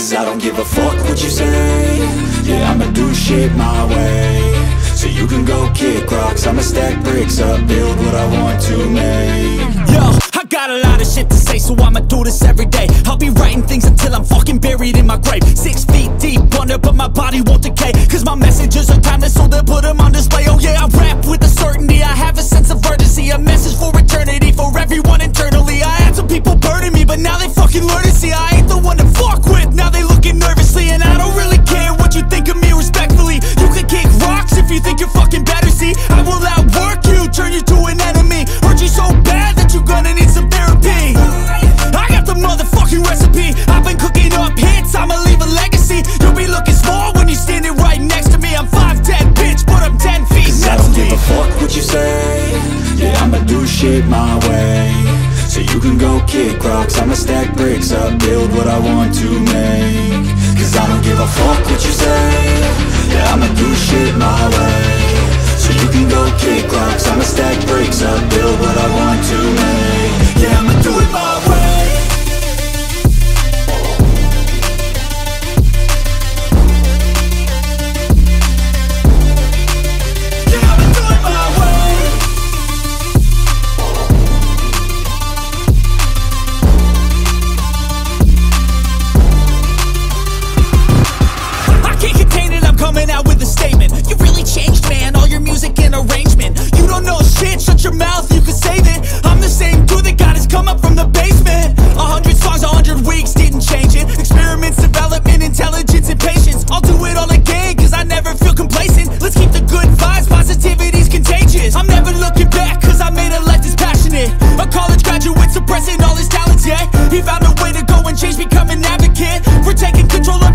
Cause I don't give a fuck what you say. Yeah, I'ma do shit my way. So you can go kick rocks, I'ma stack bricks up, build what I want to make. Yo, I got a lot of shit to say, so I'ma do this every day. I'll be writing things until I'm fucking buried in my grave. 6 feet deep under, but my body won't decay. Cause my messages are timeless, so they'll put them on display. Oh yeah, I rap with a certainty, I have a sense of urgency. A message for eternity, for everyone internally. I had some people burning me, but now they fucking learn to see I ain't the one to fuck with, now they looking nervously. And I don't really care what you think of me, respectfully. You can kick rocks if you think you're fucking better, see. I will outwork you, turn you to an enemy. Hurt you so bad that you're gonna need some therapy. I got the motherfucking recipe, I've been cooking up hits, I'ma leave a legacy. You'll be looking small when you're standing right next to me. I'm 5'10", bitch, but I'm 10 feet. Cause I don't give a fuck what you say. Yeah, I'ma do shit my way. So you can go kick rocks, I'ma stack bricks up, build what I want to make. Cause I don't give a fuck what you say. Yeah, I'ma do shit my way. So you can go kick rocks, I'ma stack bricks up, build what I want to make. Yeah, I'ma do it my way. Coming out with a statement. You really changed, man, all your music and arrangement. You don't know shit, shut your mouth, you can save it. I'm the same dude that got his come up from the basement. 100 songs, 100 weeks, didn't change it. Experiments, development, intelligence, and patience. I'll do it all again, cause I never feel complacent. Let's keep the good vibes, positivity's contagious. I'm never looking back, cause I made a life that's passionate. A college graduate suppressing all his talents, yeah. He found a way to go and change, become an advocate for taking control of your